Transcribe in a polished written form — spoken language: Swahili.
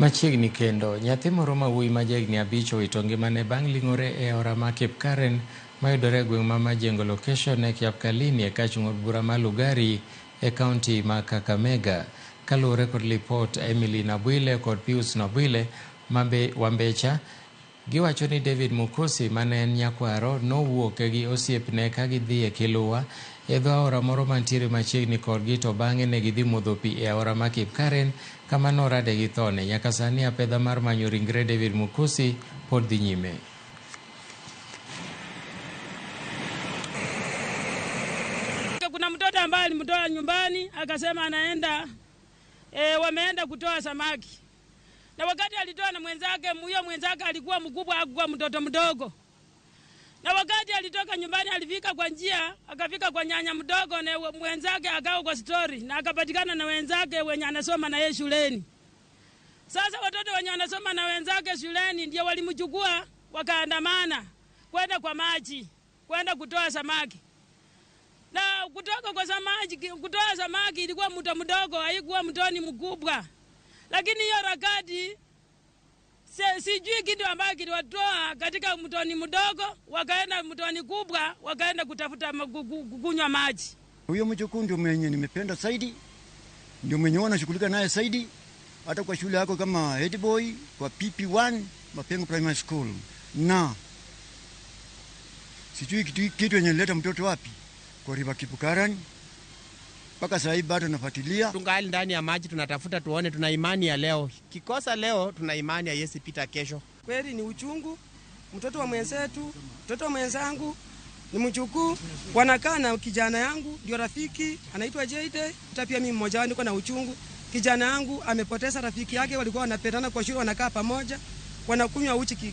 Machiegni kendo, nyathi moro ma wuoyi ma jahigni 5 owito ngimane bang' ling'ore e aora ma Kipkaren mayudore e gweng' ma Majengo Location e Kiapkalini e kachung' od bura ma Lugari e kaunti ma Kakamega. Kaluwore kod lipot Emily Nabwile kod Pius Nabwile Wambecha, giwacho ni David Mukusi mane en nyakwaro nowuok gi osiepne ka gidhi e Kiluwa e dho aora moro mantiere machiegni kodgi, to bang'e ne gidhi modho pi e aora ma Kipkaren kama norade gi thone. Nyaka sani apedha mar manyo ringre David Mukusi pod dhi nyime. Kuna mtoto ambaye alimtoa nyumbani akasema anaenda wameenda kutoa samaki. Na wakati alitoa na mwenzake, huyo mwenzake alikuwa mkubwa, hakuwa mtoto mdogo. Na wakati alitoka nyumbani alifika kwa njia, akafika kwa nyanya mdogo na mwenzake akao kwa story na akapatikana na wenzake wenye anasoma na yeye shuleni. Sasa watoto wenye wanasoma na wenzake shuleni ndio walimchukua wakaandamana kwenda kwa maji, kwenda kutoa samaki. Na kutoa samaki ilikuwa mto mdogo, haikuwa mtoni mkubwa. Lakini hiyo rakati sijui kitu ambacho kiliwatoa katika mtoni mdogo wakaenda mtoni kubwa, wakaenda kutafuta kunywa maji. Huyo mjukuu ndio mwenye nimependa zaidi, ndio mwenye wanashughulika naye zaidi, hata kwa shule yako kama head boy kwa PP1 Mapengo Primary School. Na sijui kitu yenye leta mtoto wapi kwa river Kipkaren. Paka sasa hivi bado nafuatilia. Tungali ndani ya maji tunatafuta tuone, tuna imani ya leo. Kikosa leo tuna imani ya Yesu pita kesho. Kweli ni uchungu. Mtoto wa mwenzetu, mtoto wa mwenzangu ni mjukuu, wanakaa na kijana yangu ndio rafiki, anaitwa Jade. Pia mimi mmoja wao niko na uchungu. Kijana yangu amepoteza rafiki yake, walikuwa wanapendana kwa shule, wanakaa pamoja, wanakunywa uchi